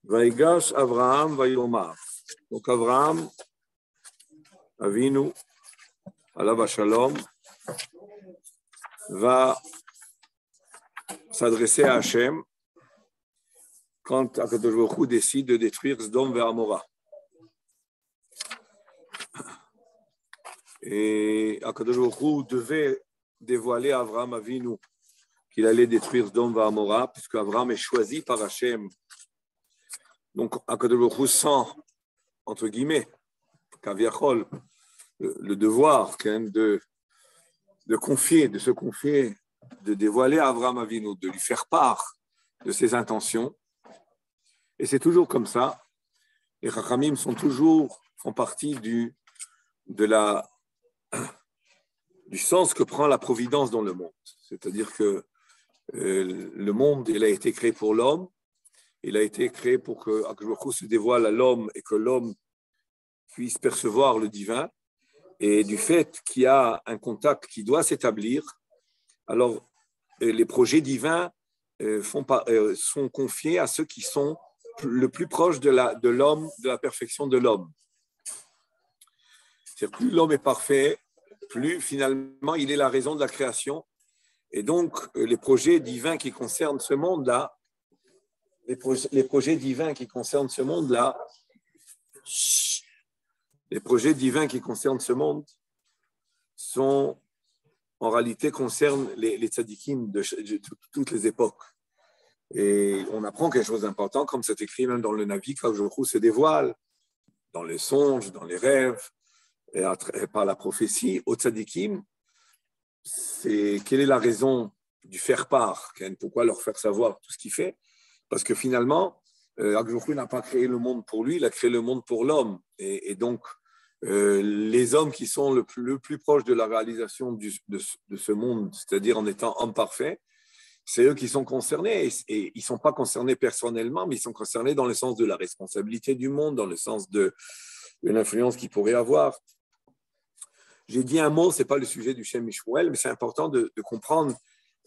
Vaïgash Avraham Vaïomar. Donc Avraham, Avinu, Alav Shalom, va s'adresser à Hachem quand Akadosh Baruch Hu décide de détruire Sdom et Amora. Et Akadosh Baruch Hu devait dévoiler à Avraham Avinu qu'il allait détruire Sdom et Amora, puisque Avraham est choisi par Hachem. Donc Akadosh Baruch Hu sent, entre guillemets, Kaviachol, le devoir quand même de se confier, de dévoiler à Avraham Avinu, de lui faire part de ses intentions. Et c'est toujours comme ça. Les Chachamim font partie du sens que prend la providence dans le monde. C'est-à-dire que le monde, il a été créé pour l'homme. Il a été créé pour que Akadosh Baruch Hu se dévoile à l'homme et que l'homme puisse percevoir le divin. Et du fait qu'il y a un contact qui doit s'établir, alors les projets divins sont confiés à ceux qui sont le plus proches de l'homme, de la perfection de l'homme. C'est-à-dire, plus l'homme est parfait, plus finalement il est la raison de la création. Et donc, les projets divins qui concernent ce monde-là, les projets divins qui concernent ce monde-là, les projets divins qui concernent ce monde en réalité concernent les tzadikim de toutes les époques. Et on apprend quelque chose d'important, comme c'est écrit même dans le Navi, quand Akadosh Baruch Hu se dévoile dans les songes, dans les rêves, et par la prophétie, aux tzadikim, quelle est la raison du faire part, pourquoi leur faire savoir tout ce qu'il fait? Parce que finalement, Akadosh Baruch Hu n'a pas créé le monde pour lui, il a créé le monde pour l'homme. Et donc, les hommes qui sont le plus proches de la réalisation de ce monde, c'est-à-dire en étant hommes parfaits, c'est eux qui sont concernés. Et ils ne sont pas concernés personnellement, mais ils sont concernés dans le sens de la responsabilité du monde, dans le sens de l'influence qu'ils pourraient avoir. J'ai dit un mot, ce n'est pas le sujet du Shem Mishmuel, mais c'est important de comprendre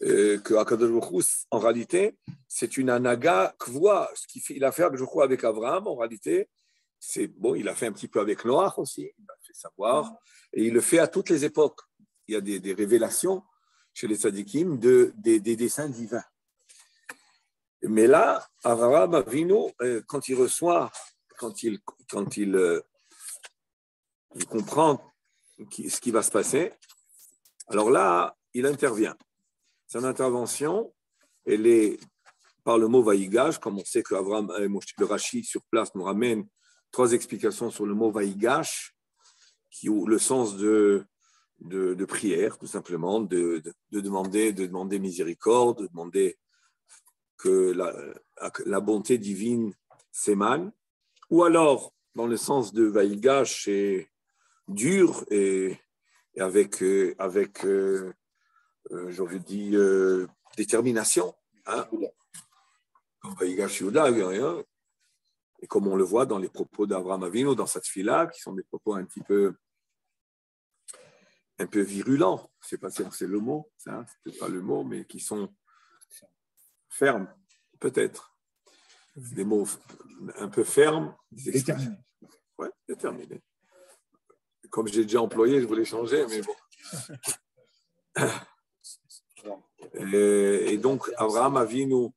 que Akadosh Baruch Hu, en réalité, c'est une anaga kvoa. Ce qu'il a fait Akadosh Baruch Hu avec Avraham, en réalité, c'est bon, il a fait un petit peu avec Noach aussi, il a fait savoir, et il le fait à toutes les époques. Il y a des révélations chez les tzadikim des desseins divins. Mais là, Avraham Avinu, quand il reçoit, quand il comprend ce qui va se passer, alors là, il intervient. Son intervention, elle est par le mot Vaïgash, comme on sait que le Rashi sur place nous ramène 3 explications sur le mot Vaïgash, qui ont le sens de prière, tout simplement, de demander miséricorde, de demander que la bonté divine s'émane, ou alors, dans le sens de Vaïgash, c'est dur et avec j'aurais dit, détermination. Hein? Comme Vaïgash Yehuda, et comme on le voit dans les propos d'Avraham Avinu, dans sa tefila, qui sont des propos un peu virulents. Je ne sais pas si c'est le mot, ça, c'est peut-être pas le mot, mais qui sont fermes, peut-être. Des mots un peu fermes. Déterminés. Oui, déterminés. Comme j'ai déjà employé, je voulais changer, mais bon. Et donc, Avraham Avinu,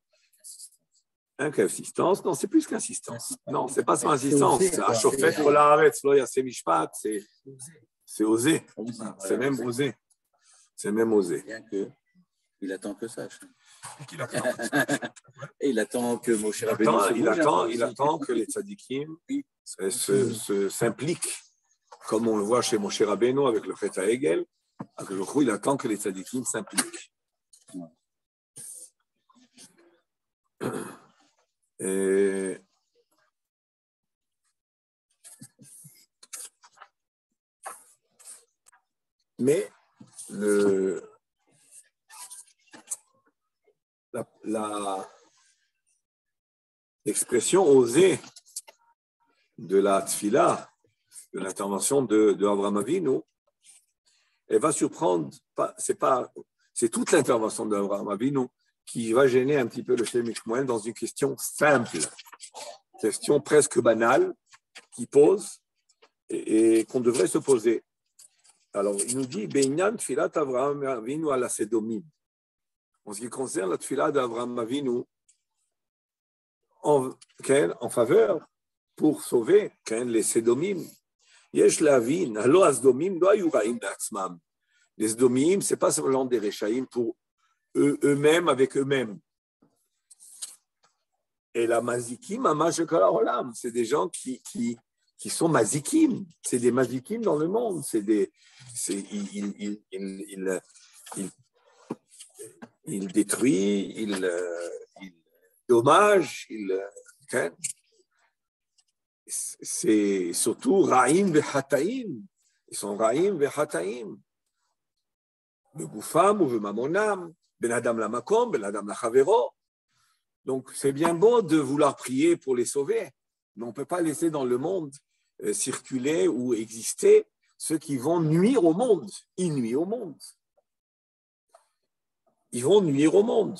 insistance, non, c'est plus qu'insistance. Non, c'est pas sans insistance. Ashofet kol haaretz lo yaseh mishpat, c'est oser. C'est même oser. C'est même oser. Bien que il attend que ça. Il attend. Et il attend que Moshe Rabbeinu il attend que les tzadikim s'impliquent, comme on le voit chez Moshe Rabbeinu avec le Chet HaEgel. Il attend que les tzadikim s'impliquent. Mais l'expression osée de la tfila, de l'intervention de Avraham Avinu, elle va surprendre, c'est toute l'intervention d'Avraham Avinu qui va gêner un petit peu le Shem Mishmuel dans une question simple. question presque banale qui pose et qu'on devrait se poser. Alors, il nous dit, Be'inyan tfilat Avraham Avinu ala Sedomim. En ce qui concerne la tfilat d'Avraham Avinu, en faveur, pour sauver les Sedomim, Yesh Lavin, Halo Asdomim, Lo Ayu Ra'im Be'atzmam. Les Sedomim, ce n'est pas seulement des Réchaïm pour eux-mêmes, avec eux-mêmes. Et la Mazikim, Amash Kala Olam, c'est des gens qui sont Mazikim, c'est des Mazikim dans le monde, il détruit, il dommage, c'est surtout Ra'im Vehataim, ils sont Ra'im Vehataim, Begoufam ou Vemamonam, Ben Adam la Makom, Ben Adam la Chavero. Donc c'est bien beau de vouloir prier pour les sauver, mais on ne peut pas laisser dans le monde circuler ou exister ceux qui vont nuire au monde. Ils nuisent au monde. Ils vont nuire au monde.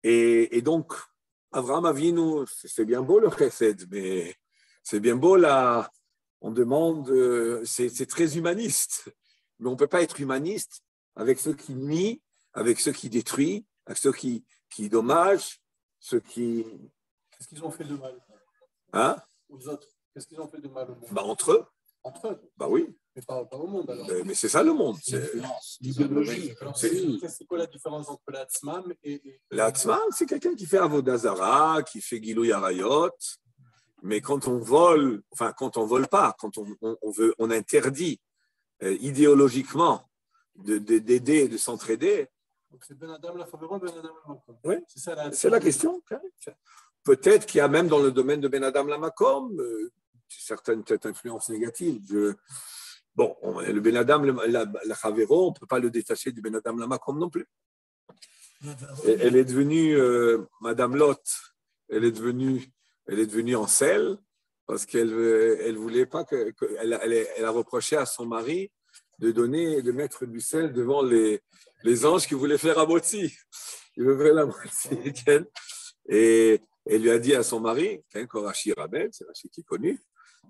Et donc, Avraham Avinu, c'est bien beau le chesed, mais c'est bien beau là, on demande, c'est très humaniste, mais on ne peut pas être humaniste avec ceux qui nuisent, avec ceux qui détruisent, avec ceux qui dommagent, ceux qui... Qu'est-ce qu'ils ont fait de mal? Hein? Aux autres. Qu'est-ce qu'ils ont fait de mal au monde? Bah, entre eux. Entre eux? Bah oui. Mais pas au monde alors. Mais c'est ça le monde. L'idéologie. C'est quoi la différence entre l'Atzmam et... L'Atzmam, c'est quelqu'un qui fait Avodazara, qui fait Gilou Yarayot, mais quand on vole, enfin quand on vole pas, quand on interdit idéologiquement d'aider, de s'entraider. Donc c'est Ben Adam la Favero, Ben Adam la Makom. Oui, c'est la question. Peut-être qu'il y a même dans le domaine de Ben Adam la Makom certaines peut-être influences négatives. Bon, le Ben Adam la Chavero, on ne peut pas le détacher du Ben Adam la Makom non plus. Elle est devenue Madame Lot, elle est devenue en sel parce qu'elle voulait pas elle a reproché à son mari de mettre du sel devant les anges qui voulaient faire à Motzi. Ils veulent la moitié. Et elle lui a dit à son mari, Korachi Rabel, c'est Rachi qui est connu,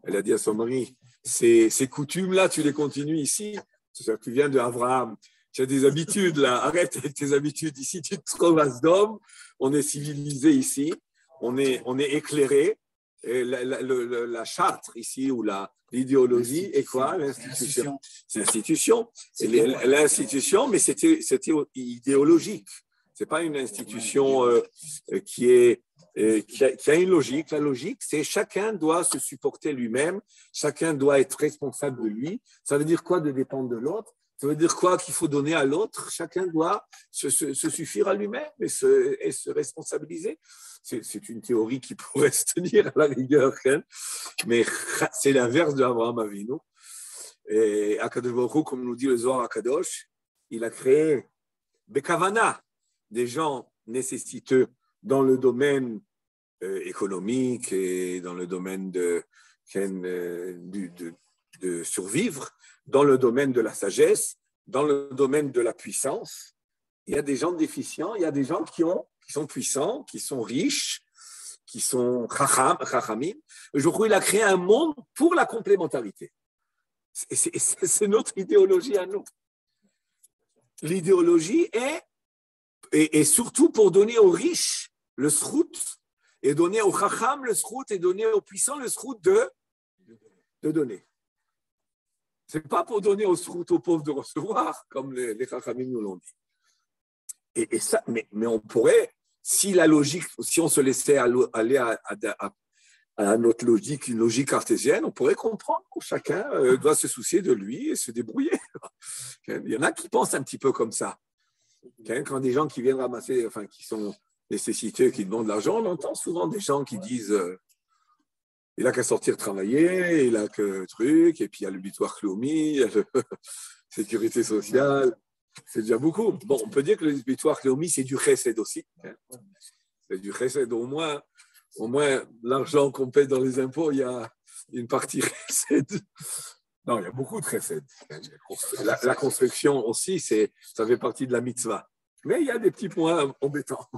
elle a dit à son mari, ces coutumes-là, tu les continues ici. C'est-à-dire que tu viens de Abraham, tu as des habitudes là, arrête avec tes habitudes ici, tu te trouves à Sdom, on est civilisé ici, on est éclairé. Et la charte ici, ou l'idéologie, est quoi? L'institution. C'est l'institution. L'institution, mais c'était idéologique. Ce n'est pas une institution qui a une logique. La logique, c'est chacun doit se supporter lui-même, chacun doit être responsable de lui. Ça veut dire quoi de dépendre de l'autre? Ça veut dire quoi qu'il faut donner à l'autre? Chacun doit se suffire à lui-même et se responsabiliser. C'est une théorie qui pourrait se tenir à la rigueur, mais c'est l'inverse de Avraham Avinu. Et Akadosh Baruch Hu, comme nous dit le Zohar Akadosh, il a créé Bekavana, des gens nécessiteux dans le domaine économique et dans le domaine de survivre, dans le domaine de la sagesse, dans le domaine de la puissance. Il y a des gens déficients, il y a des gens qui sont puissants, qui sont riches, qui sont chachamim. Je crois qu'il a créé un monde pour la complémentarité. C'est notre idéologie à nous. L'idéologie est surtout pour donner aux riches le srout, et donner aux chacham le srout, et donner aux puissants le srout de donner. Ce n'est pas pour donner au srout aux pauvres de recevoir, comme les chachamim nous l'ont dit. Et ça, mais on pourrait, si la logique, si on se laissait aller à notre logique, une logique cartésienne, on pourrait comprendre que chacun doit se soucier de lui et se débrouiller. Il y en a qui pensent un petit peu comme ça. Quand des gens qui viennent ramasser, enfin qui sont nécessiteux, qui demandent de l'argent, on entend souvent des gens qui disent il n'a qu'à sortir travailler, il n'a que truc, et puis il y a le butoir Clomi, il y a la sécurité sociale. C'est déjà beaucoup. Bon, on peut dire que le butoir Cléomi, c'est du chesed aussi. C'est du chesed. Au moins l'argent qu'on paie dans les impôts, il y a une partie chesed. Non, il y a beaucoup de chesed. La construction aussi, ça fait partie de la mitzvah. Mais il y a des petits points embêtants.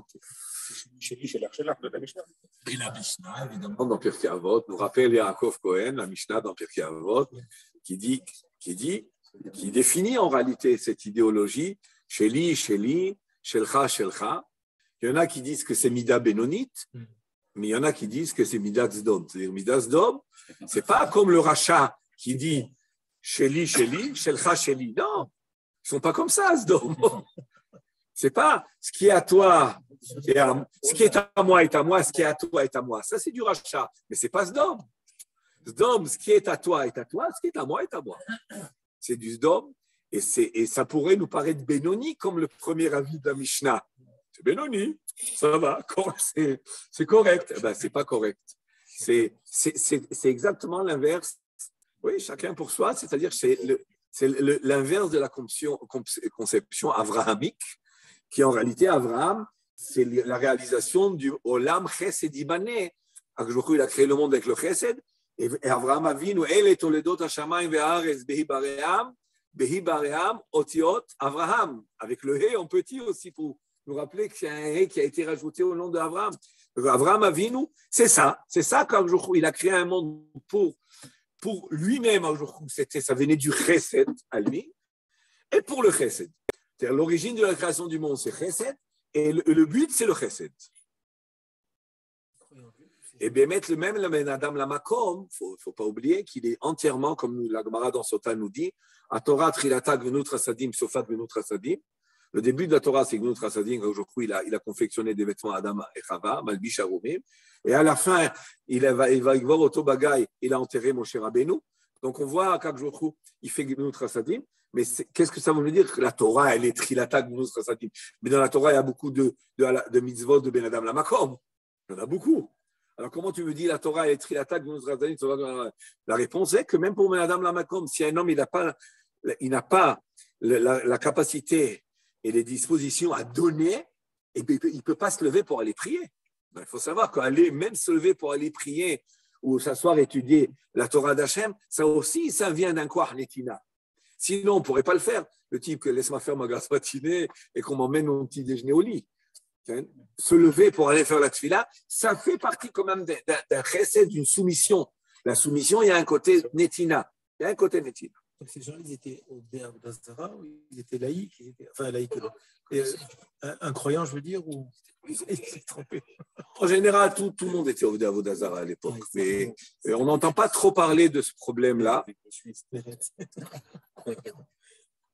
Chez lui, chez l'archelard de la Mishnah. Et la Mishnah, évidemment, dans Pirkei Avot, nous rappelle Yaakov Cohen, la Mishnah dans Pirkei Avot, qui définit en réalité cette idéologie, Sheli, Sheli, Shelcha, Shelcha. Il y en a qui disent que c'est Mida Benonite, mais il y en a qui disent que c'est Mida Zdom. C'est-à-dire Mida Zdom, c'est pas comme le rachat qui dit Sheli, Sheli, Shelcha, Sheli. Non, ils sont pas comme ça, Zdom. C'est pas ce qui est à toi, ce qui est à moi est à moi, ce qui est à toi est à moi. Ça, c'est du rachat, mais c'est pas Zdom. Zdom, ce qui est à toi est à toi, ce qui est à moi est à moi. C'est du Zdom, et ça pourrait nous paraître Benoni comme le premier avis de la Mishnah. C'est Benoni, ça va, c'est correct. Eh ben, c'est pas correct. C'est exactement l'inverse. Oui, chacun pour soi, c'est-à-dire c'est l'inverse de la conception avrahamique, qui en réalité, Abraham, c'est la réalisation du Olam Chesed Ibané. Il a créé le monde avec le Chesed, et Abraham Avinu, El et Toledot Hashamayim ve'Haaretz behi baream otiot Abraham, avec le He en petit aussi, pour nous rappeler que c'est un He qui a été rajouté au nom d'Abraham. Abraham Avinu, c'est ça qu'il a créé un monde pour lui-même, ça venait du Chesed à lui, et pour le Chesed. C'est-à-dire l'origine de la création du monde, c'est Chesed, et le but, c'est le Chesed. Et bien, mettre le même Adam Lamakom, il ne faut pas oublier qu'il est entièrement, comme la Gemara dans Sota nous dit, à Torah Trilata Gvenut Rasadim, Sofat Gvenut Rasadim. Le début de la Torah, c'est Gvenut Rasadim, quand aujourd'hui il a confectionné des vêtements à Adam et Chava, Malbish Arumim. Et à la fin, il va y voir Oto Bagay, il a enterré Moshe Rabbeinu. Donc on voit qu'à Gvenut, il fait Gvenut Rasadim. Mais qu'est-ce que ça veut dire que la Torah, elle est Trilata Gvenut Rasadim? Mais dans la Torah, il y a beaucoup de mitzvot de Ben Adam Lamakom. Il y en a beaucoup. Alors, comment tu me dis la Torah est Trilata Gvenut Rasadim? La réponse est que même pour Ben Adam Lamakom, si un homme il n'a pas la capacité et les dispositions à donner, il ne peut pas se lever pour aller prier. Il faut savoir qu'aller même se lever pour aller prier ou s'asseoir étudier la Torah d'Hachem, ça aussi, ça vient d'un Koach Netina. Sinon, on ne pourrait pas le faire. Le type que laisse-moi faire ma grasse matinée et qu'on m'emmène mon petit déjeuner au lit. Se lever pour aller faire la tefila, ça fait partie quand même d'un chesed, d'une soumission. La soumission, il y a un côté netina. Il y a un côté netina. Donc ces gens, ils étaient au Béar d'Azara ou ils étaient laïcs, enfin laïcs, un croyant, je veux dire, ou ils étaient trompés. En général, tout le monde était au Vodazara à l'époque, mais on n'entend pas trop parler de ce problème-là.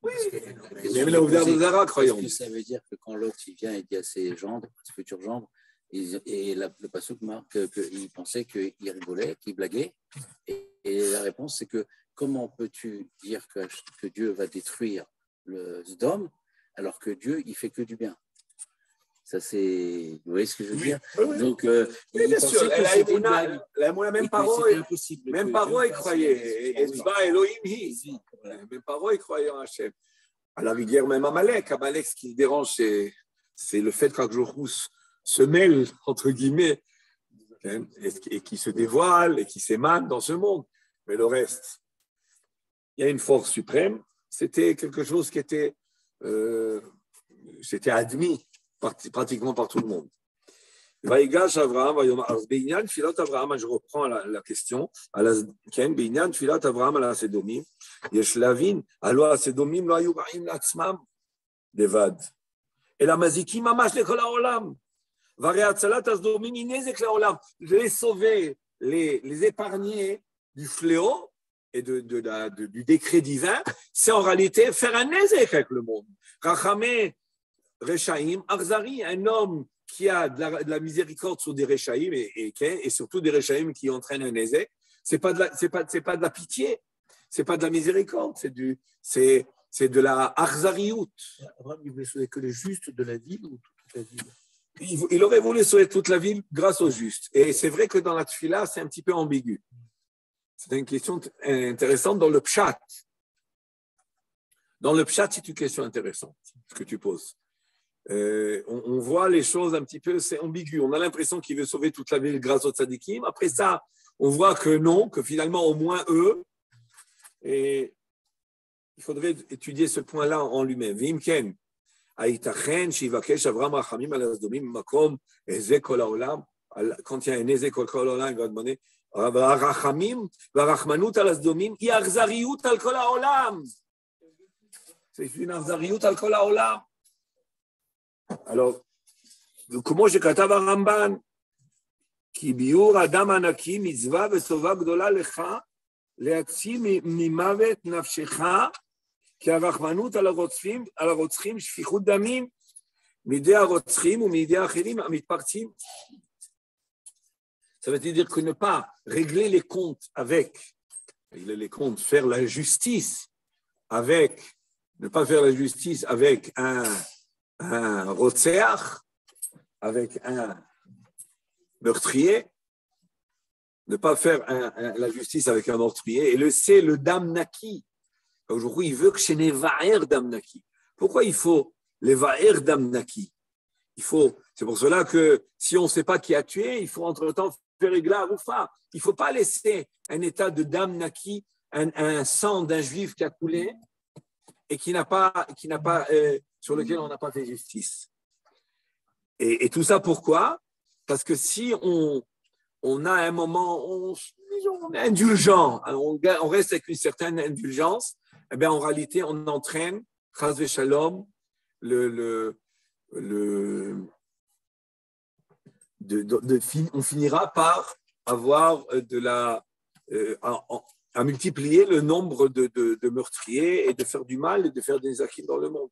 Oui, même là au Vodazara, croyant. Est-ce que ça veut dire que quand l'autre il vient et dit à ses gendres, ses futurs gendres, et le passouk marque qu'il pensait qu'il rigolait, qu'il blaguait, et la réponse c'est que comment peux-tu dire que Dieu va détruire le Sdom alors que Dieu il fait que du bien? Ça, c'est. Vous voyez ce que je veux dire? Oui. Donc, oui, bien sûr. Même Paro, il croyait. Même Paro, il croyait en Hachem. À la rigueur, même Amalek, ce qui le dérange, c'est le fait qu'Akjorous se mêle, entre guillemets, et qui se dévoile et qui s'émane dans ce monde. Mais le reste, il y a une force suprême. C'était quelque chose qui était admis pratiquement par tout le monde. Vaïgash Avraham, Beinyan Filat Avraham, je reprends la question. Beinyan Filat Avraham à la Sedomim, Yesh Lavin, alors la Sedomim, lo ayu ra'im la'atzmam, levad. Et la Mazikim, mamash lekol ha'olam. Varei atzalat Sedomim, inezek la'olam. Les sauver, les épargner du fléau et du décret divin, c'est en réalité faire un nezek avec le monde. Rachamé Rechaim, Arzari, un homme qui a de la miséricorde sur des Rechaim et surtout des Rechaim qui entraînent un Nézek, c'est pas de la pitié, c'est pas de la miséricorde, c'est de la Arzariout. Abraham, il voulait sauver que les justes de la ville ou toute la ville? Il aurait voulu sauver toute la ville grâce aux justes. Et c'est vrai que dans la Tfila, c'est un petit peu ambigu. C'est une question intéressante dans le Pshat. Dans le Pshat, c'est une question intéressante, ce que tu poses. On voit les choses un petit peu, c'est ambigu. On a l'impression qu'il veut sauver toute la ville grâce aux tzadikim. Après ça, on voit que non, que finalement, au moins eux. Et il faudrait étudier ce point-là en lui-même. Vimken, הייתכן שיבקש אברהם רחמים על הסדומים במקום הזה כל העולם? Quand il y a un ézé כל העולם, il va demander, הרחמים והרחמנות על הסדומים היא אכזריות על כל העולם. C'est une אכזריות על כל העולם. Alors, כמו שכתב הרמב"ן, כי ביור אדם ענקי מצווה וטובה גדולה לך להציל ממוות נפשך, כי הרחמנות על הרוצחים שפיכות דמים מידי הרוצחים ומידי האחרים המתפרצים. Ça veut dire que ne pas régler les comptes avec, régler les comptes, faire la justice avec, ne pas faire la justice avec un rotzeach, avec un meurtrier, ne pas faire la justice avec un meurtrier, et c'est le dam naki. Aujourd'hui, il veut que chez les va'er dam naki. Pourquoi il faut les va'er dam naki? C'est pour cela que si on ne sait pas qui a tué, il faut entre-temps faire égla roufa. Il ne faut pas laisser un état de dam naki, un sang d'un juif qui a coulé et sur lequel on n'a pas fait justice. Et tout ça pourquoi? Parce que si on a un moment, on est indulgent, on reste avec une certaine indulgence, eh bien en réalité, on entraîne, chas v'shalom, on finira par avoir à multiplier le nombre de meurtriers et de faire du mal et de faire des acquis dans le monde.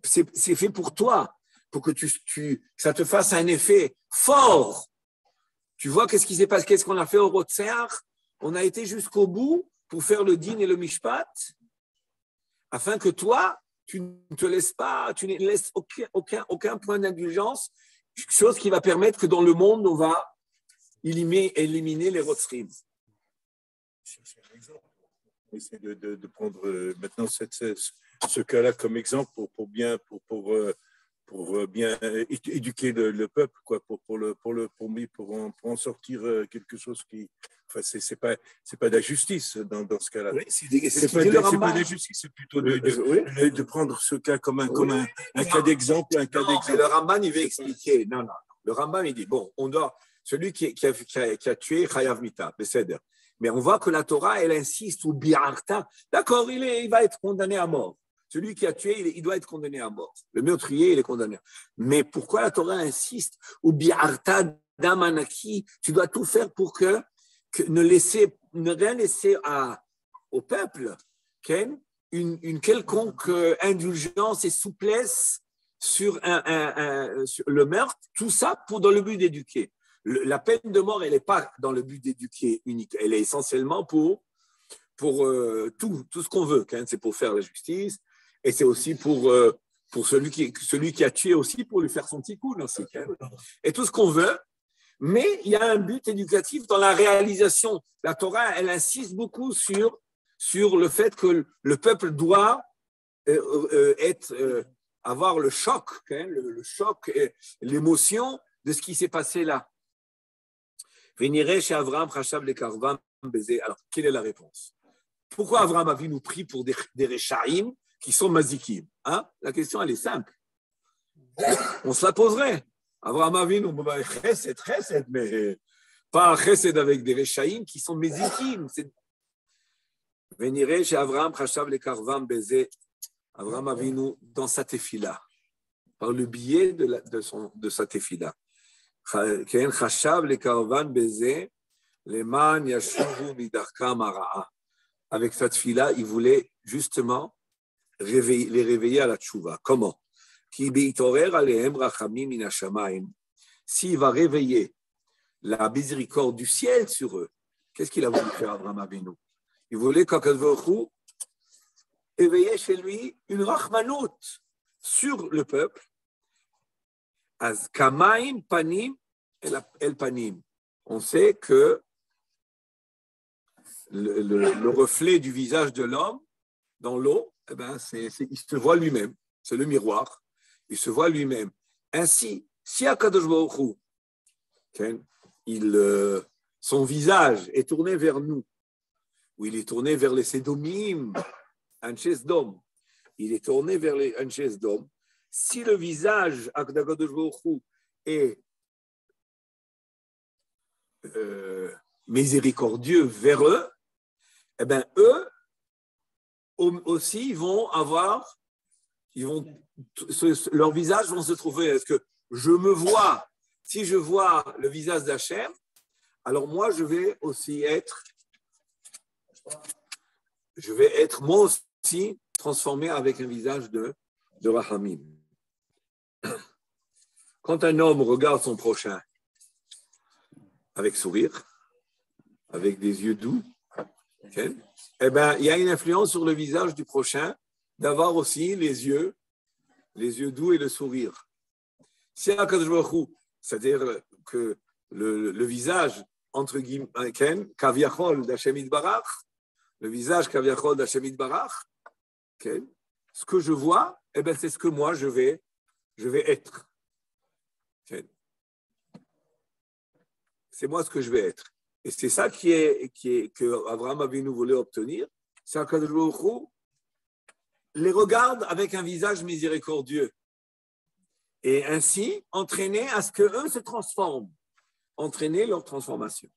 C'est fait pour toi, pour que ça te fasse un effet fort. Tu vois qu'est-ce qui s'est passé, qu'est-ce qu'on a fait au Rotseach? On a été jusqu'au bout pour faire le din et le mishpat, afin que toi, tu ne te laisses pas, tu ne laisses aucun point d'indulgence, chose qui va permettre que dans le monde, on va éliminer les rotzrim. C'est un exemple. On essaie de prendre maintenant ce cas-là comme exemple pour bien éduquer le peuple, quoi, pour en sortir quelque chose qui, enfin, c'est pas de la justice dans ce cas-là. Oui, c'est pas de la justice, c'est plutôt de prendre ce cas comme un cas d'exemple, Le Ramban il veut expliquer. Non. Le Ramban il dit bon, celui qui a tué Chayav Mita, Beseder. Mais on voit que la Torah elle insiste ou bi'arta. D'accord, il va être condamné à mort. Celui qui a tué, il doit être condamné à mort. Le meurtrier, il est condamné. Mais pourquoi la Torah insiste au bi'arta damanaki? Tu dois tout faire pour que ne rien laisser au peuple, une quelconque indulgence et souplesse sur le meurtre, tout ça dans le but d'éduquer. La peine de mort, elle n'est pas dans le but d'éduquer unique, elle est essentiellement pour tout ce qu'on veut. C'est pour faire la justice et c'est aussi pour celui qui a tué aussi, pour lui faire son tikkun aussi. Et tout ce qu'on veut, mais il y a un but éducatif dans la réalisation. La Torah, elle insiste beaucoup sur le fait que le peuple doit avoir le choc, le choc et l'émotion de ce qui s'est passé là. Alors, quelle est la réponse? Pourquoi Avraham Avinu prie pour des Rechaïm qui sont mazikim? La question, elle est simple. On se la poserait. Avraham Avinu, chesed, mais pas chesed avec des Rechaïm qui sont mazikim. Véniré chez Avraham Chachav le Karvam Bézé, Avraham Avinu dans sa tefila, par le biais de sa tefila. Chachav le Karvan Bézé, les man yashuvu midarkam hara'a. Avec sa tefila, il voulait justement les réveiller à la tchouva. Comment? S'il va réveiller la miséricorde du ciel sur eux, qu'est-ce qu'il a voulu faire Avraham Avinu? Il voulait qu'Akadosh Baruch Hu éveiller chez lui une rachmanout sur le peuple. Az kamaim panim el panim. On sait que le reflet du visage de l'homme dans l'eau, il se voit lui-même. C'est le miroir. Il se voit lui-même. Ainsi, si Akadosh Baruch Hu, son visage est tourné vers nous, où il est tourné vers les Sédomim, Anshe Sdom. Il est tourné vers les Anshe Sdom. Si le visage d'Akadosh Baruch Hu est miséricordieux vers eux, eh bien, eux aussi leurs visages vont se trouver. Est-ce que je me vois, si je vois le visage d'Hachem, alors moi, je vais être moi aussi transformé avec un visage de Rahamim. Quand un homme regarde son prochain avec sourire, avec des yeux doux, okay, eh ben, il y a une influence sur le visage du prochain d'avoir aussi les yeux doux et le sourire. Si Akadosh Baruch Hu, c'est-à-dire que le visage, entre guillemets, Kaviachol d'Hashem Yitbarach, le visage Kaviachol d'Hashem Yitbarach, okay, ce que je vois, eh ben, c'est ce que moi je vais être. Okay. C'est moi ce que je vais être. Et c'est ça que Abraham Avinu voulait obtenir. C'est qu'Akadosh Baruch Hu les regarde avec un visage miséricordieux. Et ainsi, entraîner à ce qu'eux se transforment. Entraîner leur transformation.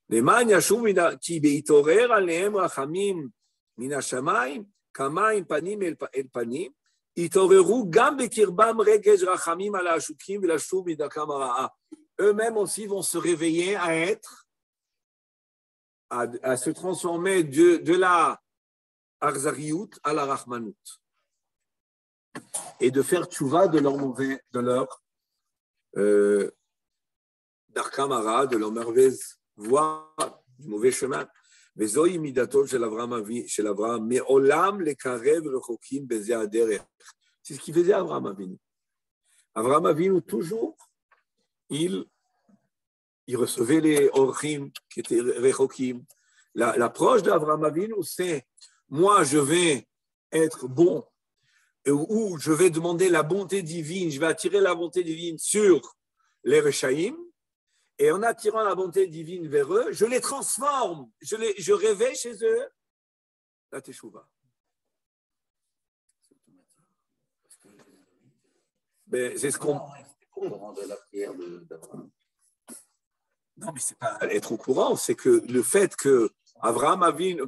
Les man yashum ki beitorer alehem rachamim min hashamayim kamayim panim el panim itoreru gam bekirbam regej rachamim ala hashukim velashum midakam hara'a. Eux-mêmes aussi vont se réveiller à se transformer de la arzariout à la rachmanout et de faire tchouva de leur darkamara, de leur mauvaise voie, du mauvais chemin. Mais zoï midatov shel Avraham me'olam lekarev rechokim bezeh haderech. C'est ce qu'il faisait Avraham Avinu. Avraham Avinu, toujours, il recevait les orchim qui étaient rechokim. L'approche d'Avraham Avinu, c'est moi, je vais être bon, ou je vais demander la bonté divine, je vais attirer la bonté divine sur les Rechaïm, et en attirant la bonté divine vers eux, je les transforme, je réveille chez eux la Teshuvah. Ben, c'est ce qu'on... la prière d'Abraham. Non, mais c'est pas être au courant, c'est que le fait que Avraham Avinu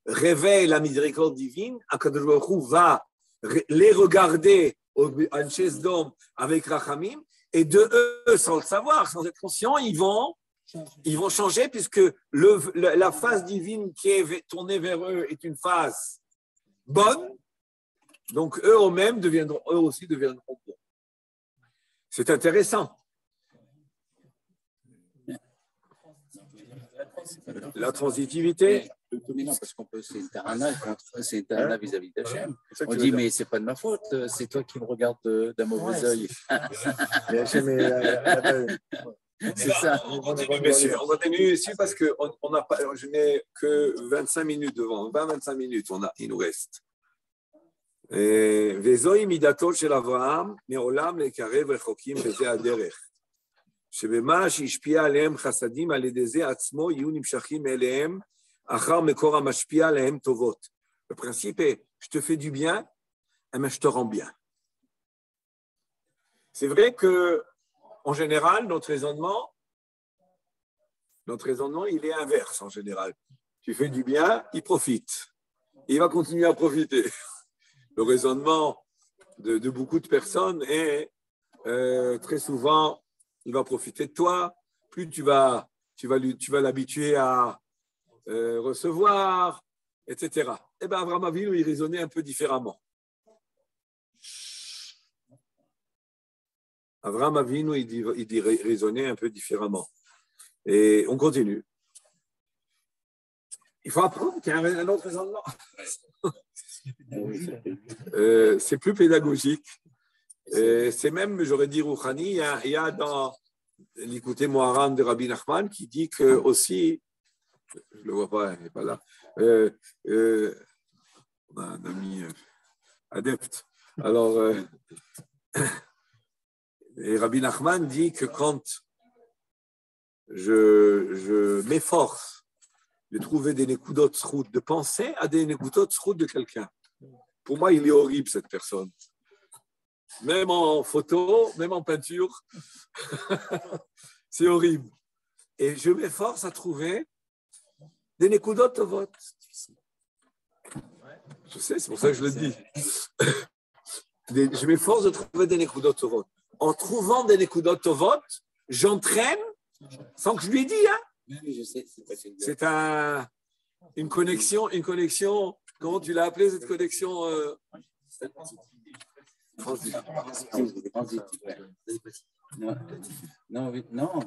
réveille la miséricorde divine, Akadosh Baruch Hu va les regarder en chaise d'homme avec Rachamim, et de eux, sans le savoir, sans être conscients, ils vont changer, puisque la phase divine qui est tournée vers eux est une phase bonne, donc eux aussi deviendront bons. C'est intéressant. La transitivité. Mais non, parce qu'on peut, c'est une tarana vis-à-vis d'Hachem. On dit, mais c'est pas de ma faute, c'est toi qui me regardes d'un mauvais œil. C'est ça. On continue ici parce que je n'ai que 25 minutes devant. 25 minutes, il nous reste. Vezoi midato shel Avraham me'olam lekarev rechokim bezeh haderech. שבמה שהשפיע עליהם חסדים על ידי זה עצמו יהיו נמשכים אליהם אחר מקור המשפיע עליהם טובות. Le principe est, je te fais du bien, mais je te rends bien. C'est vrai que, en général, notre raisonnement, il est inverse en général. Tu fais du bien, il profite. Il va continuer à profiter. Le raisonnement de beaucoup de personnes est très souvent il va profiter de toi, plus tu vas l'habituer à recevoir, etc. Eh bien, Avraham Avinu, il raisonnait un peu différemment. Avraham Avinu, il raisonnait un peu différemment. Et on continue. Il faut apprendre qu'il y a un autre raisonnement. C'est plus pédagogique. C'est même, j'aurais dit, Rouhani, il y a dans l'écouté Moharan de Rabbi Nachman qui dit que aussi, je ne le vois pas, il n'est pas là, on a un ami adepte. Alors, et Rabbi Nachman dit que quand je m'efforce de trouver des nekudot zchut, de penser à des nekudot zchut de quelqu'un. Pour moi, il est horrible, cette personne. Même en photo, même en peinture, c'est horrible. Et je m'efforce à trouver des nekudot tovot. Je sais, c'est pour ça que je le dis. Je m'efforce de trouver des nekudot tovot. En trouvant des nekudot tovot, j'entraîne, sans que je lui ai dit, hein. Oui, je sais. C'est une connexion, comment tu l'as appelé cette connexion Non.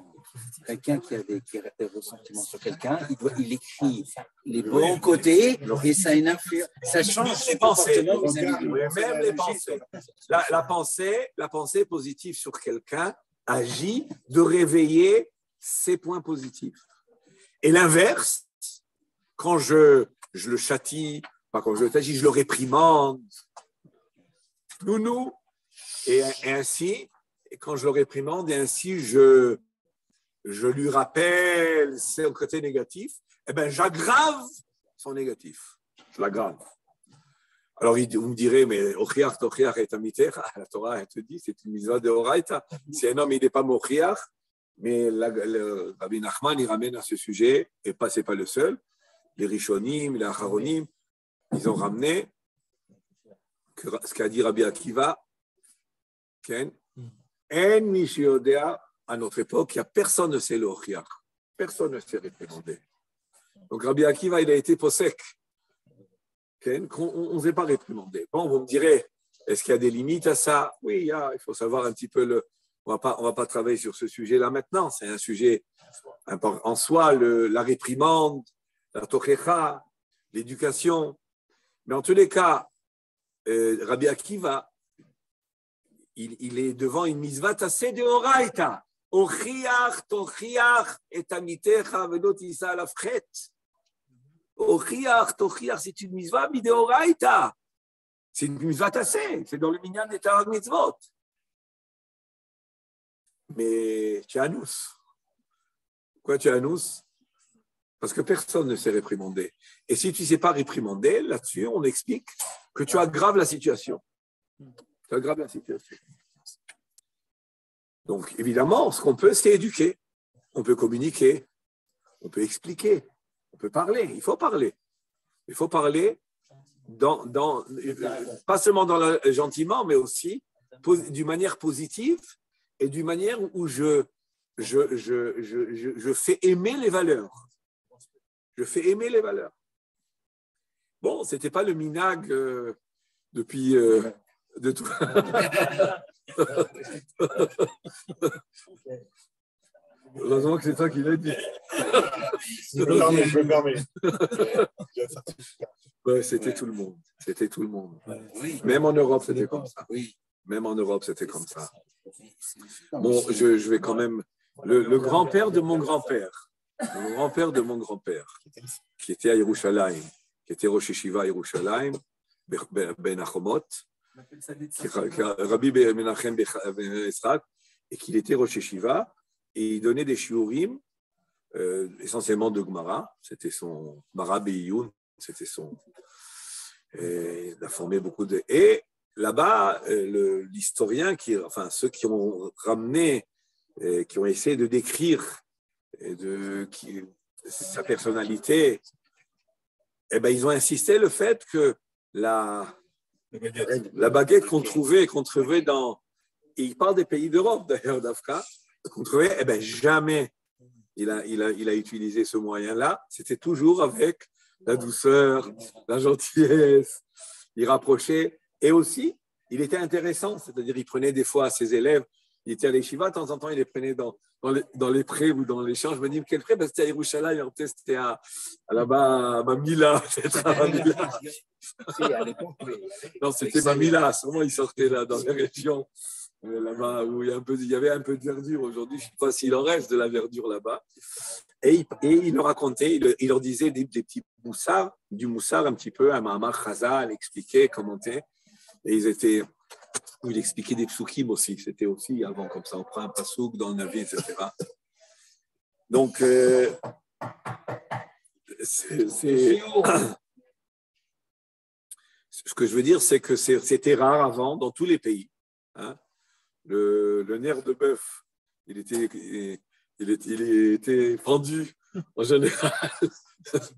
Quelqu'un qui a des ressentiments sur quelqu'un, il écrit les bons côtés et ça a une influence. Ça change les pensées. Même les pensées. La pensée positive sur quelqu'un agit de réveiller ses points positifs. Et l'inverse, quand je le châtie, pas quand je le châtie, je le réprimande. Nounou. Et ainsi, quand je le réprimande, et ainsi je lui rappelle son côté négatif, eh bien, j'aggrave son négatif. Je l'aggrave. Alors, vous me direz, mais Ochiach, Tochiach et Amiter, la Torah, elle te dit, c'est une mitzvah de Horaïta. Si un homme, il n'est pas Mochiach, mais le Rabbi Nachman, il ramène à ce sujet, et pas, c'est pas le seul. Les Rishonim, les Acharonim, ils ont ramené ce qu'a dit Rabbi Akiva, Ken, En Mishiodea, à notre époque, il n'y a personne ne sait le Ochiach. Personne ne sait réprimander. Donc Rabbi Akiva, il a été posek. Ken, on ne s'est pas réprimandé. Bon, vous me direz, est-ce qu'il y a des limites à ça? Oui, il faut savoir un petit peu on va pas travailler sur ce sujet-là maintenant. C'est un sujet en soi, la réprimande, la tochecha, l'éducation. Mais en tous les cas, Rabbi Akiva, il est devant une mitzvah tassé de Horaïta. Ochiach, tochiach, et amitecha, velot isa alafchet. Ochiach, tochiach, c'est une mitzvah de Horaïta. C'est une mitzvah tassé. C'est dans le minyan des Tarag Mitzvot. Mais tu es anous. Pourquoi tu es anous? Parce que personne ne s'est réprimandé. Et si tu ne sais pas réprimander, là-dessus, on explique que tu aggraves la situation. Tu aggraves la situation. Donc, évidemment, ce qu'on peut, c'est éduquer. On peut communiquer. On peut expliquer. On peut parler. Il faut parler. Il faut parler pas seulement gentiment, mais aussi d'une manière positive et d'une manière où je fais aimer les valeurs. Je fais aimer les valeurs. Bon, ce n'était pas le minag depuis de tout. Heureusement que c'est toi qui l'as dit. Je me permets. Ouais, c'était tout le monde. C'était tout le monde. Oui. Même en Europe, c'était comme ça. Oui. Même en Europe, c'était comme ça. Bon, je vais quand même. Le grand-père de mon grand-père, le grand-père de mon grand-père, qui était à Yerushalayim, qui était Rosh Yeshiva à Yerushalayim, Ben Achomot, Rabbi Menachem Ben Yitzhak, et qu'il était Rosh Yeshiva, et il donnait des shiurim, essentiellement de Gemara, c'était son Mara Be'iyun, c'était son. Et il a formé beaucoup de. Et là-bas, l'historien, ceux qui ont ramené, qui ont essayé de décrire sa personnalité, eh ben, ils ont insisté le fait que la baguette qu'on trouvait dans. Et il parle des pays d'Europe, d'ailleurs, d'Afka, qu'on trouvait, eh ben, jamais il a utilisé ce moyen-là. C'était toujours avec la douceur, la gentillesse, il rapprochait. Et aussi, il était intéressant, c'est-à-dire il prenait des fois ses élèves, il était à l'Eshiva, de temps en temps, il les prenait dans les prés ou dans les champs. Je me dis, quel pré? C'était à Yerushalayim, c'était là-bas à Mamila. Non, c'était Mamila, sûrement il sortait là, dans les régions, là-bas où il y avait un peu de verdure. Aujourd'hui, je ne sais pas s'il en reste de la verdure là-bas. Et il leur racontait, il leur disait des petits moussards, du moussard un petit peu, un Mahamar Chazal, expliquait, commentait. Et il expliquait des psukim aussi. C'était aussi avant, comme ça, on prend un pasouk dans le Navi, etc. Donc, Ce que je veux dire, c'est que c'était rare avant dans tous les pays. Hein. Le nerf de bœuf, il était pendu en général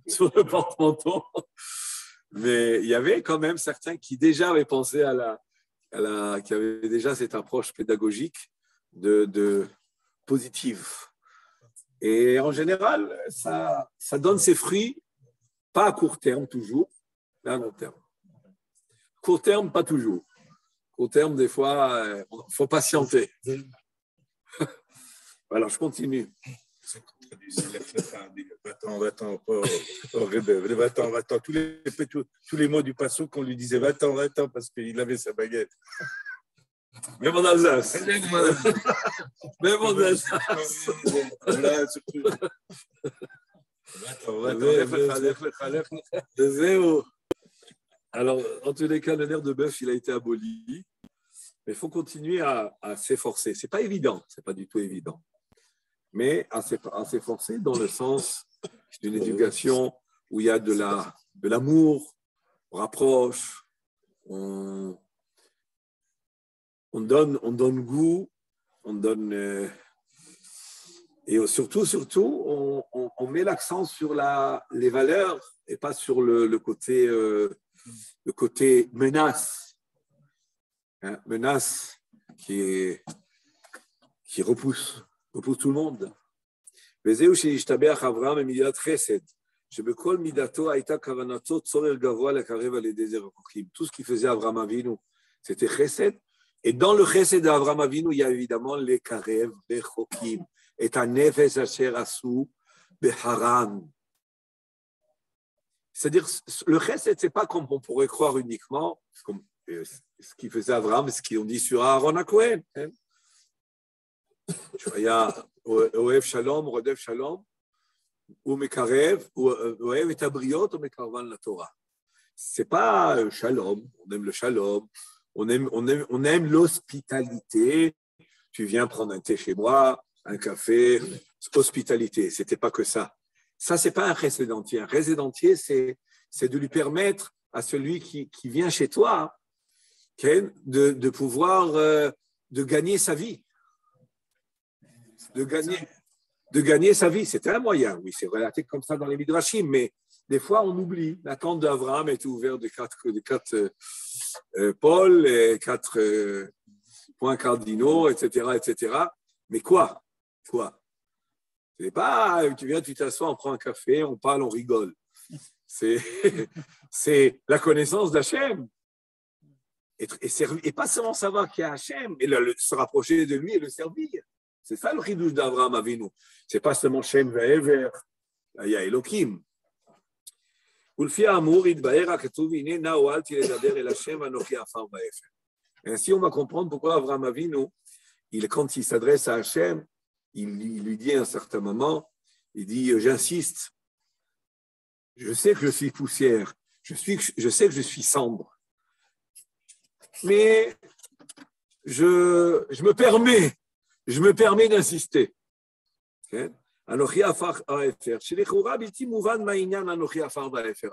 sur le porte-manteau. Mais il y avait quand même certains qui déjà avaient pensé qui avaient déjà cette approche pédagogique de positive. Et en général, ça donne ses fruits, pas à court terme toujours, mais à long terme. Court terme, pas toujours. Court terme, des fois, il faut patienter. Alors, je continue. Va-t'en, tous les mots du passo qu'on lui disait va-t'en, parce qu'il avait sa baguette. Même en Alsace. Même en Alsace. Alors, en tous les cas, le nerf de bœuf, il a été aboli. Mais il faut continuer à s'efforcer. Ce n'est pas évident, ce n'est pas du tout évident. Mais à s'efforcer dans le sens d'une éducation où il y a de l'amour, on rapproche, on donne goût, on donne... et surtout, on met l'accent sur les valeurs et pas sur le côté menace. Hein, menace qui repousse tout le monde. וזהו שהשתבח אברהם במידת חסד, שבכל מידתו הייתה כוונתו צורך גבוה לקרב על ידי זה רחוקים. Tout ce qui faisait Abraham Avinu, c'était chesed. Et dans le chesed d'Abraham Avinu, il y a évidemment les karev, les chokim, et un nefesh asher asu beharan. C'est-à-dire, le chesed, ce n'est pas comme on pourrait croire uniquement, comme ce qui faisait Abraham, ce qu'on dit sur Aaron HaKohen. Il y a Oev Shalom, Rodef Shalom, ou Mekarev, ou Oev et Abriot, ou Mekarvan la Torah. Ce n'est pas Shalom, on aime le Shalom, on aime l'hospitalité. Tu viens prendre un thé chez moi, un café, hospitalité. Ce n'était pas que ça. Ça, ce n'est pas un résidentier. Un résidentier, c'est de lui permettre à celui qui vient chez toi de pouvoir de gagner sa vie. De gagner sa vie. C'était un moyen. Oui, c'est relaté comme ça dans les Midrashim, mais des fois, on oublie. La tente d'Abraham était ouverte de quatre pôles, et 4 points cardinaux, etc., etc. Mais quoi? C'est pas, tu viens, tu t'assois, on prend un café, on parle, on rigole. C'est la connaissance d'Hachem. Et pas seulement savoir qu'il y a Hachem, mais se rapprocher de lui et le servir. C'est ça le chidouche d'Abraham Avinu. C'est pas seulement Shem ve'ever, il y a Elohim. Ainsi, on va comprendre pourquoi Abraham Avinu, quand il s'adresse à Hachem, il lui dit à un certain moment, il dit, j'insiste, je sais que je suis poussière, je sais que je suis cendre, mais je me permets d'insister. A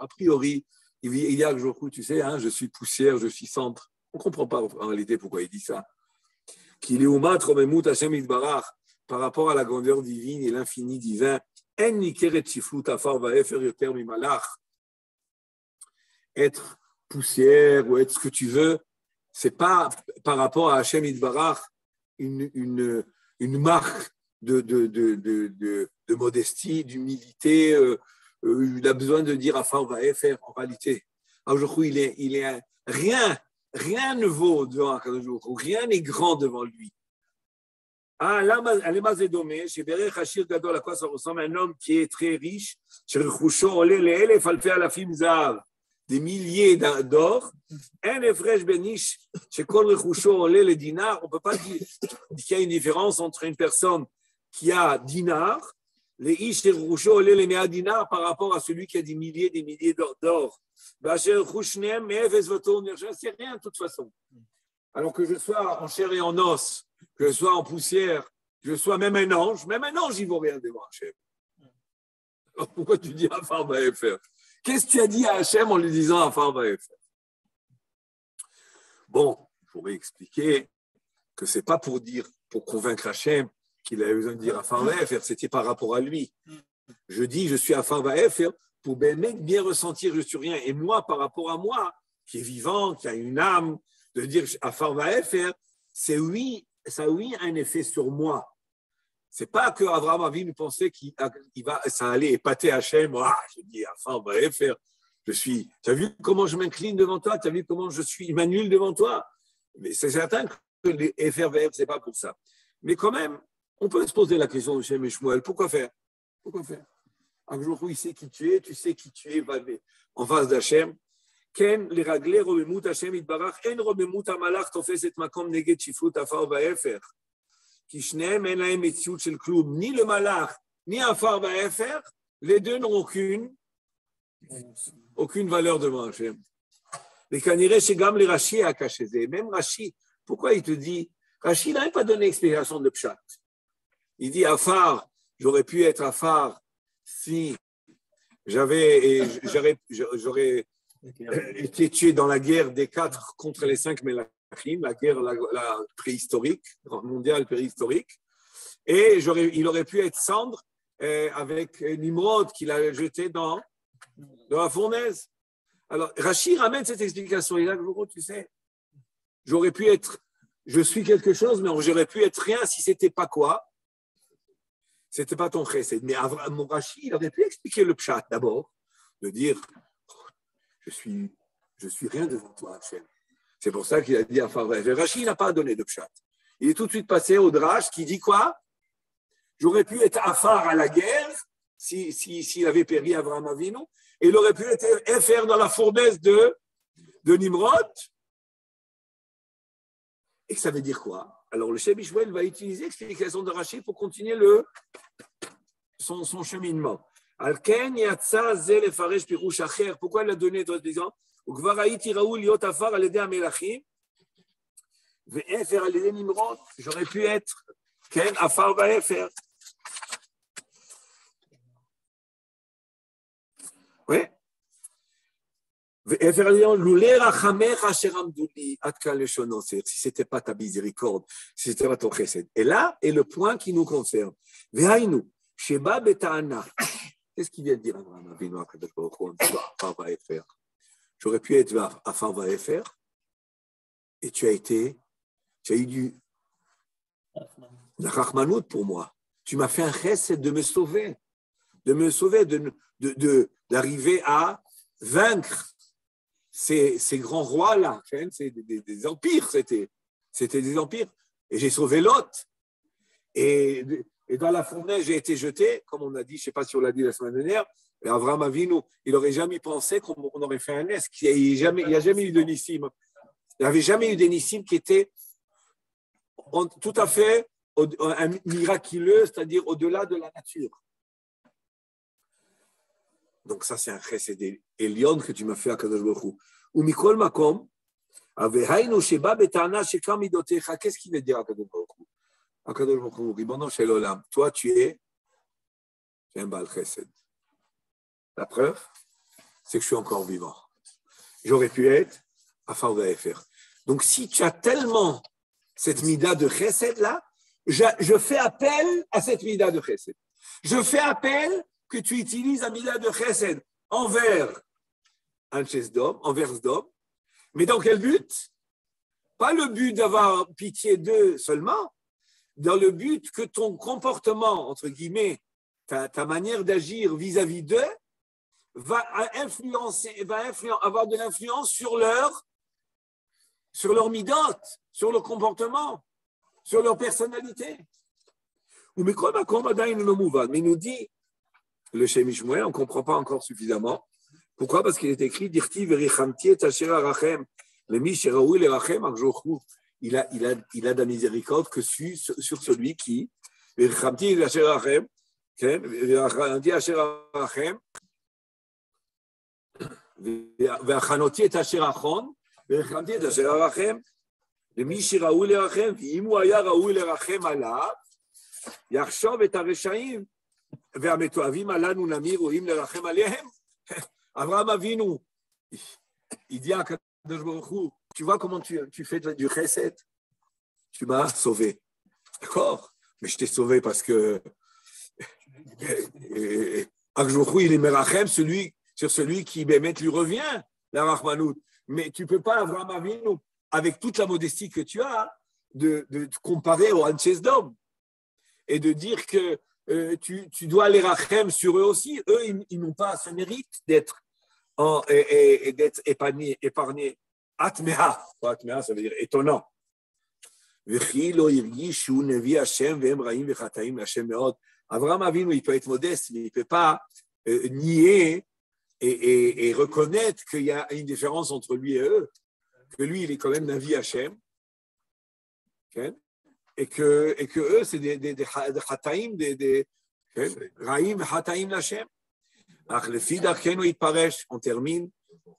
priori, il y a que tu sais, je suis poussière, je suis cendre. On ne comprend pas en réalité pourquoi il dit ça. Qu'il est par rapport à la grandeur divine et l'infini divin, être poussière ou être ce que tu veux, ce n'est pas par rapport à Hashem Yitbarach une marque de modestie, d'humilité. Il a besoin de dire Afar Vaefer en réalité. Aujourd'hui, il est rien ne vaut devant Akadosh Baruch Hu, rien n'est grand devant lui. À quoi ça ressemble? Un homme qui est très riche, des milliers d'or, on ne peut pas dire qu'il y a une différence entre une personne qui a dinar, les ish et les méa dinars par rapport à celui qui a des milliers d'or. C'est rien de toute façon. Alors que je sois en chair et en os, que je sois en poussière, que je sois même un ange, il ne vaut rien devant Hachem. Alors pourquoi tu dis Afar Vaefer? Qu'est-ce que tu as dit à Hachem en lui disant Afar Vaefer? Bon, je pourrais expliquer que ce n'est pas pour convaincre Hachem qu'il avait besoin de dire Afar Vaefer, c'était par rapport à lui. Je dis, je suis Afar Vaefer pour bien ressentir, je suis rien. Et moi, par rapport à moi, qui est vivant, qui a une âme, de dire Afar Vaefer, ça a un effet sur moi. Ce n'est pas que Abraham Avinu pensait ça allait épater Hachem. Je dis Afar Vaefer. Tu as vu comment je m'incline devant toi? Tu as vu comment je suis Emmanuel devant toi? Mais c'est certain que les FRVF, ce n'est pas pour ça. Mais quand même, on peut se poser la question de Shem et Shmuel. Pourquoi faire? Un jour où il sait qui tu es, tu sais qui tu es en face d'Hachem. Ken, les raglés, Robemut Hachem Itbarach, En Robemut Amalach, Tofes et Makom Neget Shiflut Afar Vaefer. Kishneem, En Laem Etziut Shel Klum. Ni le Malach, ni Afar Vaefer, les deux n'ont aucune valeur devant Hachem. Mais quand il reste chez Gam, les Rashi a caché. Même Rashi, pourquoi il te dit, Rashi n'avait pas donné explication de Pshat. Il dit Afar, j'aurais pu être Afar si j'aurais été tué dans la guerre des 4 contre les 5 Melachim, la guerre la préhistorique, mondiale préhistorique, et il aurait pu être cendre avec Nimrod qu'il a jeté dans la fournaise. Alors, Rashi ramène cette explication. Il a dit, tu sais, je suis quelque chose, mais j'aurais pu être rien si c'était pas quoi? C'était pas ton chesed. Mais mon Rashi, il aurait pu expliquer le pshat d'abord, de dire, je suis rien devant toi, Hachem. C'est pour ça qu'il a dit Afar Vaefer. Rashi n'a pas donné de pshat. Il est tout de suite passé au drash qui dit quoi? J'aurais pu être Afar à la guerre s'il avait péri Abraham Avinu, et il aurait pu être FR dans la fournaise de Nimrod. Et ça veut dire quoi? Alors le Shem Ishmael va utiliser l'explication de Rashi pour continuer son cheminement. Pourquoi il a donné d'autres exemples? J'aurais pu être Afar Vaefer. Oui. Si ce n'était pas ta miséricorde, si ce n'était pas ton chesed. Et là est le point qui nous concerne. Qu'est-ce qu'il vient de dire Abraham Avinu Afar Vaefer? J'aurais pu être Afar Vaefer et tu as eu la rachmanout pour moi. Tu m'as fait un chesed de me sauver, d'arriver à vaincre ces grands rois-là. C'est des empires, c'était des empires. Et j'ai sauvé Lot. Et dans la fournaise, j'ai été jeté, comme on a dit, je ne sais pas si on l'a dit la semaine dernière, mais Avraham Avinu, il n'aurait jamais pensé qu'on aurait fait un est. Il n'y a jamais eu de nissim. Il n'y avait jamais eu de nissim qui était tout à fait miraculeux, c'est-à-dire au-delà de la nature. Donc ça, c'est un chesed Elion que tu m'as fait à Kadosh Baruch Hu. Ou mikol makom, avehainu sheba betana shekam midotecha. Qu'est-ce qu'il veut dire à Kadosh Baruch Hu? À Kadosh Baruch Hu, Ribono shel olam. Toi, tu es un Baal chesed. La preuve, c'est que je suis encore vivant. J'aurais pu être Afar Vaefer. Donc si tu as tellement cette mida de chesed là, je fais appel à cette mida de chesed. Je fais appel que tu utilises un mida de chesed envers un chesdom, envers Sdom, mais dans quel but? Pas le but d'avoir pitié d'eux seulement, dans le but que ton comportement, entre guillemets, ta manière d'agir vis-à-vis d'eux, va avoir de l'influence sur leur midot, sur leur comportement, sur leur personnalité. Mais il nous dit, le Shem Ishmael, on ne comprend pas encore suffisamment. Pourquoi? Parce qu'il est écrit Dirti verichamti et asher arachem. Le mish raoui le rachem arjochou. Il a de la miséricorde que sur celui qui verichamti et asher arachem. Verichamti asher arachem. Verachanoti et asher achon. Verichamti et asher arachem. Le mish raoui le rachem. V'imu aya raoui le rachem alav. Yachshov et hareshaim. והמתועבים הללו נמיר רואים לרחם עליהם. אברהם אבינו, il dit à Kadosh Baruch Hu, tu vois comment tu fais du chesed? Tu m'as sauvé. D'accord? Mais je t'ai sauvé parce que Kadosh Baruch Hu, il est merachem sur celui qui lui revient, la Rahmanout. Mais tu ne peux pas, Abraham Avinu, avec toute la modestie que tu as, de te comparer au Anches d'homme et de dire que tu dois les rachem sur eux aussi. Eux, ils n'ont pas ce mérite d'être épargnés. Atmeha. Atmeha, ça veut dire étonnant. Abraham Avinu, il peut être modeste, mais il ne peut pas nier et reconnaître qu'il y a une différence entre lui et eux, que lui, il est quand même Navi Hashem, okay? et que eux, c'est des Chataim, des Raïm Chataim Hashem. Le fil d'Arkenu, il paraît, on termine,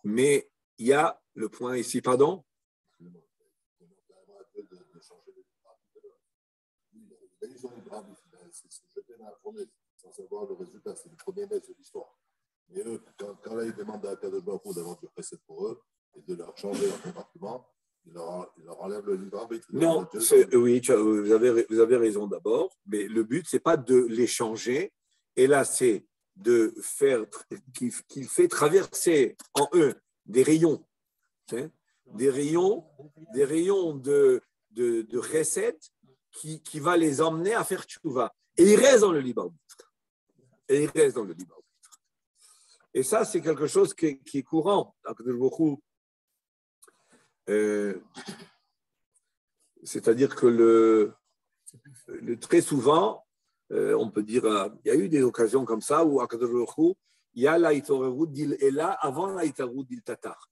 mais il y a le point ici, pardon. Sans savoir le résultat, c'est le premier match de l'histoire. Mais eux, quand là, ils demandent à Kadosh Baruch Hu d'avoir du précède pour eux et de leur changer leur comportement, il leur enlève le libre arbitre. Non, oui, vous avez raison d'abord, mais le but, ce n'est pas de les changer. Et là, c'est de faire qu'il fait traverser en eux des rayons, hein, des rayons de recettes qui va les emmener à faire tchouva. Et ils restent dans le libre arbitre. Et ça, c'est quelque chose qui est courant. C'est-à-dire que très souvent, on peut dire, il y a eu des occasions comme ça où Akadosh Baruch Hu, il y a la Itorerut d'Il Ela avant la Itorerut d'Il Tatar.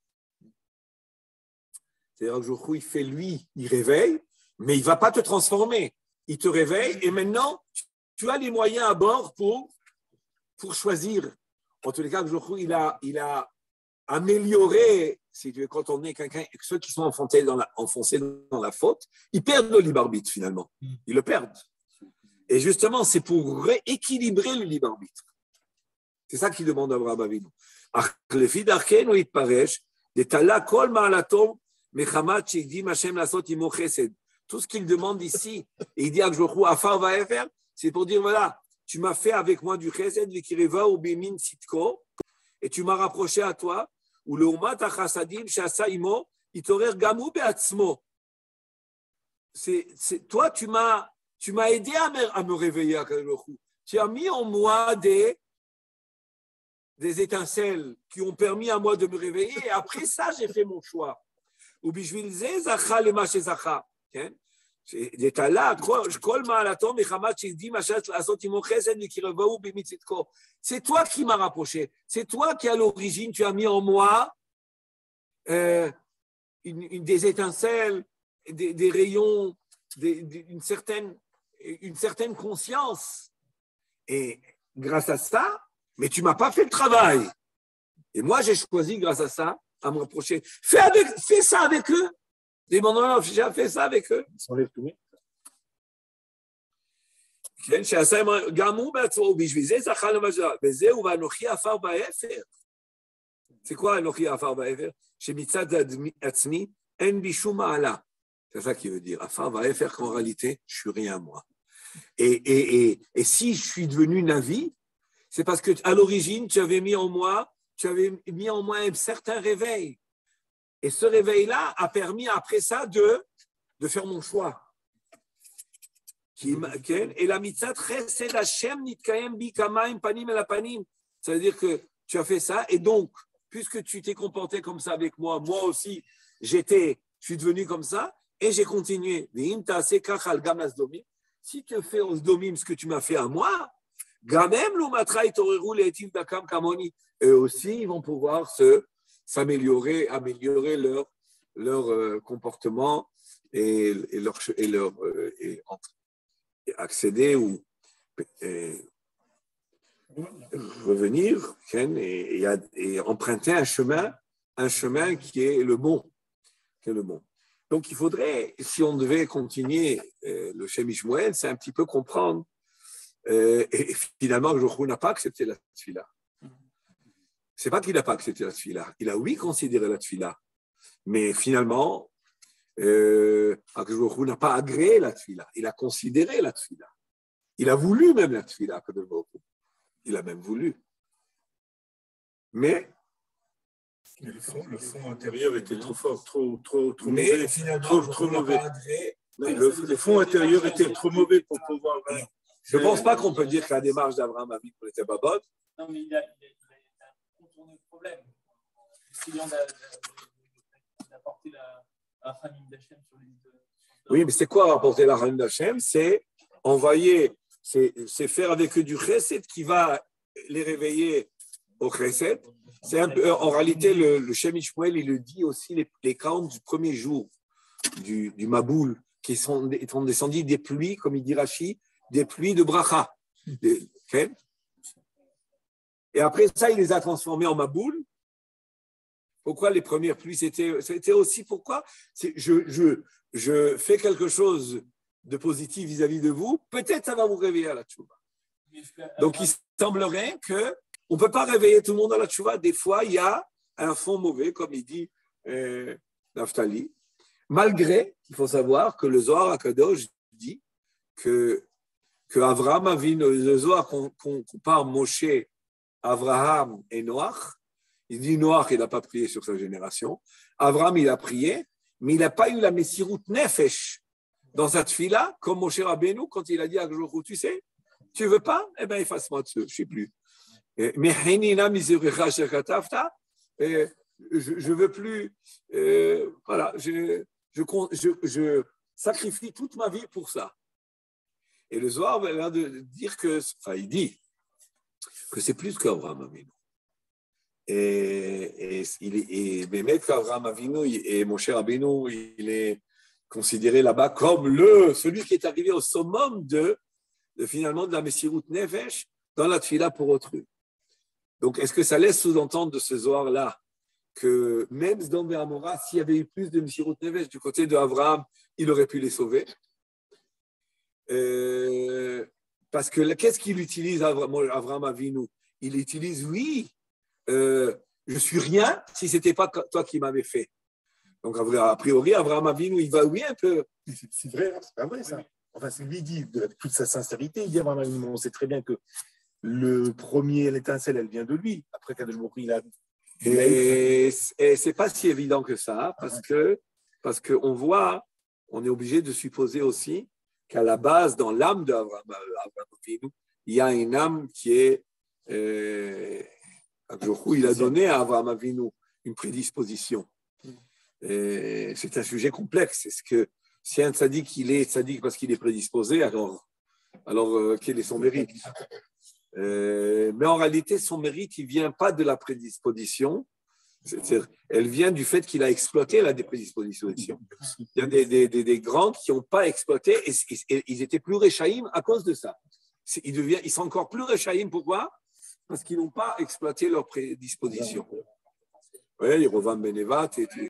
C'est-à-dire que Baruch Hu, il fait lui, il réveille, mais il ne va pas te transformer. Il te réveille et maintenant, tu as les moyens à bord pour choisir. En tous les cas, Baruch Hu, il a amélioré, si tu veux, quand on est quelqu'un, ceux qui sont enfoncés dans la faute, ils perdent le libre arbitre finalement. Ils le perdent. Et justement, c'est pour rééquilibrer le libre arbitre. C'est ça qu'il demande à Abraham Avinu. Tout ce qu'il demande ici, et il dit à Jochou, Afar va faire, c'est pour dire voilà, tu m'as fait avec moi du chesed, vikireva ou bimin sitko, et tu m'as rapproché à toi, ou le umat achasadim shasa imo, itorer gamu beatzmo. C'est toi, tu m'as aidé à me réveiller à Jochou. Tu as mis en moi des étincelles qui ont permis à moi de me réveiller, et après ça, j'ai fait mon choix. Ou bishvil ze zacha lema shezacha. C'est toi qui m'as rapproché. C'est toi qui, à l'origine, tu as mis en moi des étincelles, des rayons, une certaine conscience. Et grâce à ça, mais tu ne m'as pas fait le travail. Et moi, j'ai choisi, grâce à ça, à me rapprocher. Fais ça avec eux. Dis bon, non, j'ai fait ça avec eux. Ils s'enlèvent tout. C'est quoi Anochi Afar Ba'efer? Chez Mitzad Atzmi, En Bishum Ma'ala. C'est ça qui veut dire. Afar Ba'efer, qu'en réalité, je suis rien, moi. Et si je suis devenu Navi, c'est parce qu'à l'origine, tu avais mis en moi un certain réveil. Et ce réveil-là a permis après ça de faire mon choix. Et la mitzat chesed Hashem nitkaem bi kamaim panim el panim. Ça veut dire que tu as fait ça et donc, puisque tu t'es comporté comme ça avec moi, moi aussi, je suis devenu comme ça et j'ai continué. Si tu fais au Sdomim ce que tu m'as fait à moi, eux aussi, ils vont pouvoir améliorer leur comportement et accéder ou revenir et emprunter un chemin qui est le bon. Donc, il faudrait, si on devait continuer le Shem Ishmael, c'est un petit peu comprendre Et finalement, Jochou n'a pas accepté la tefila. C'est pas qu'il n'a pas accepté la tefila. Il a oui considéré la tefila. Mais finalement, Jochou n'a pas agréé la tefila. Il a considéré la tefila. Il a voulu même la tefila. Il a même voulu. Mais le fond intérieur était trop fort, trop mais mauvais. finalement, Trop mauvais. Le fond intérieur était trop mauvais pour pouvoir. Je ne pense pas qu'on peut dire que la démarche d'Abraham Avinu n'était pas bonne. Non, mais il a contourné le problème. Essayant d'apporter la famille d'Hachem sur les deux. Oui, mais c'est quoi apporter la famille d'Hachem? C'est envoyer, c'est faire avec eux du chesed qui va les réveiller au chesed. C'est un peu, en réalité, le Shem Ishmael, il le dit aussi, les 40 du premier jour du Maboul, qui sont descendus des pluies, comme il dit Rashi, des pluies de bracha. Okay? Et après ça, il les a transformés en Maboul. Pourquoi les premières pluies? C'était aussi pourquoi je fais quelque chose de positif vis-à-vis de vous, peut-être ça va vous réveiller à la tchouva. Donc il semblerait qu'on ne peut pas réveiller tout le monde à la tchouva. Des fois, il y a un fond mauvais, comme il dit Naphtali. Malgré, il faut savoir que le Zohar HaKadosh dit que Avraham Avinu, le Zohar compare Moshe, Avraham et Noach. Il dit Noach, il n'a pas prié sur sa génération. Avraham, il a prié, mais il n'a pas eu la Messirut Nefesh dans sa tefila, comme Moshe Rabbeinu, quand il a dit à Jochou, tu sais, tu veux pas? Eh bien, efface-moi de ce, je ne sais plus. Mais je veux plus, voilà, je sacrifie toute ma vie pour ça. Et le Zohar a l'air de dire que, enfin, il dit que c'est plus qu'Avraham Avinu. Et Bémet qu'Avraham Avinu et Moshe Rabbeinu, il est considéré là-bas comme celui qui est arrivé au summum finalement de la Messirut Nefesh dans la tefila pour autrui. Donc, est-ce que ça laisse sous-entendre de ce Zohar-là que même dans Béhamora, s'il y avait eu plus de Messirut Nefesh du côté d'Avraham, il aurait pu les sauver? Parce que qu'est-ce qu'il utilise Avraham Avinu? Il utilise, oui, je suis rien si ce n'était pas toi qui m'avais fait. Donc, a priori, Avraham Avinu, il va oui un peu. C'est vrai, c'est pas vrai ça. Enfin, c'est lui dit de toute sa sincérité. Il dit Avraham Avinu, on sait très bien que l'étincelle, elle vient de lui. Après, Kadosh Baruch Hu, il a. Et c'est pas si évident que ça, parce que on voit, on est obligé de supposer aussi qu'à la base, dans l'âme d'Avraham Avinu, il y a une âme qui est. Il a donné à Avraham Avinu une prédisposition. C'est un sujet complexe. Est-ce que si un tzaddik, il est tzaddik parce qu'il est prédisposé, alors quel est son mérite? Mais en réalité, son mérite, il ne vient pas de la prédisposition. Elle vient du fait qu'il a exploité la prédisposition. Il y a des grands qui n'ont pas exploité et ils étaient plus réchaïm à cause de ça. Ils sont encore plus réchaïm. Pourquoi? Parce qu'ils n'ont pas exploité leur prédisposition. Oui, Yerovam Benevat et